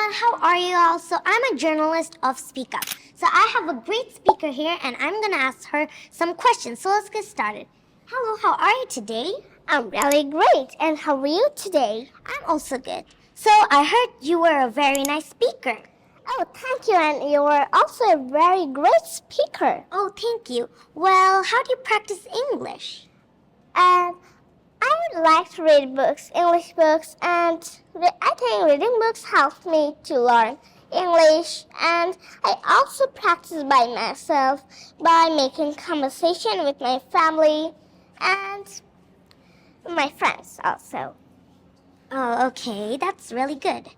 everyone, how are you all? So I'm a journalist of SpeakUp. So I have a great speaker here and I'm gonna ask her some questions. So let's get started. Hello, how are you today? I'm really great. And how are you today? I'm also good. So I heard you were a very nice speaker. Oh, thank you. And you were also a very great speaker. Oh, thank you. Well, how do you practice English? And I would like to read books, English books, and I think reading books helps me to learn English. And I also practice by myself by making conversation with my family and my friends also. Oh, okay. That's really good.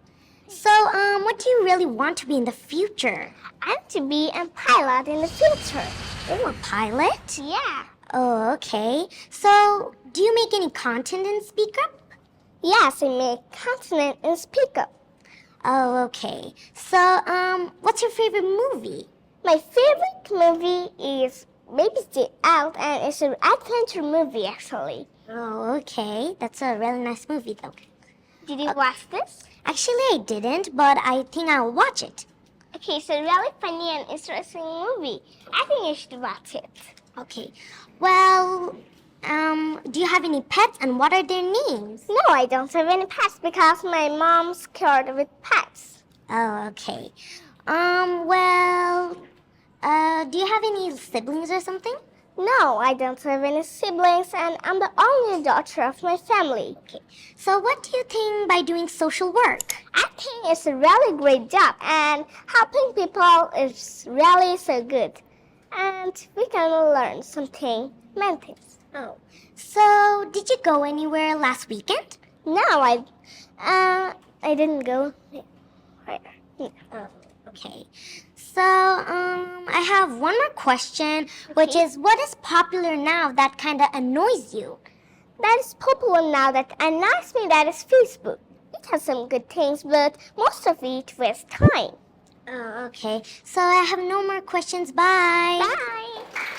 So, what do you really want to be in the future? I want to be a pilot in the future. Oh, a pilot? Yeah. Oh, okay. So, do you make any content in SpeakUp? Yes, I make content in SpeakUp. Oh, okay. So, what's your favorite movie? My favorite movie is Baby's Day Out, and it's an adventure movie actually. Oh, okay. That's a really nice movie, though. Did you watch this? Actually, I didn't, but I think I'll watch it. Okay, it's a really funny and interesting movie. I think you should watch it. Okay. Well, do you have any pets and what are their names? No, I don't have any pets because my mom's scared with pets. Oh, okay. Well, do you have any siblings or something? No, I don't have any siblings and I'm the only daughter of my family. Okay. So what do you think by doing social work? I think it's a really great job and helping people is really so good. And we can learn something, many things. Oh. So did you go anywhere last weekend? No, I didn't go. Where? No. Oh, okay. So, I have one more question, which is, what is popular now that kind of annoys you? That is popular now that annoys me, that is Facebook. It has some good things, but most of it wastes time. Oh, okay. So I have no more questions. Bye. Bye.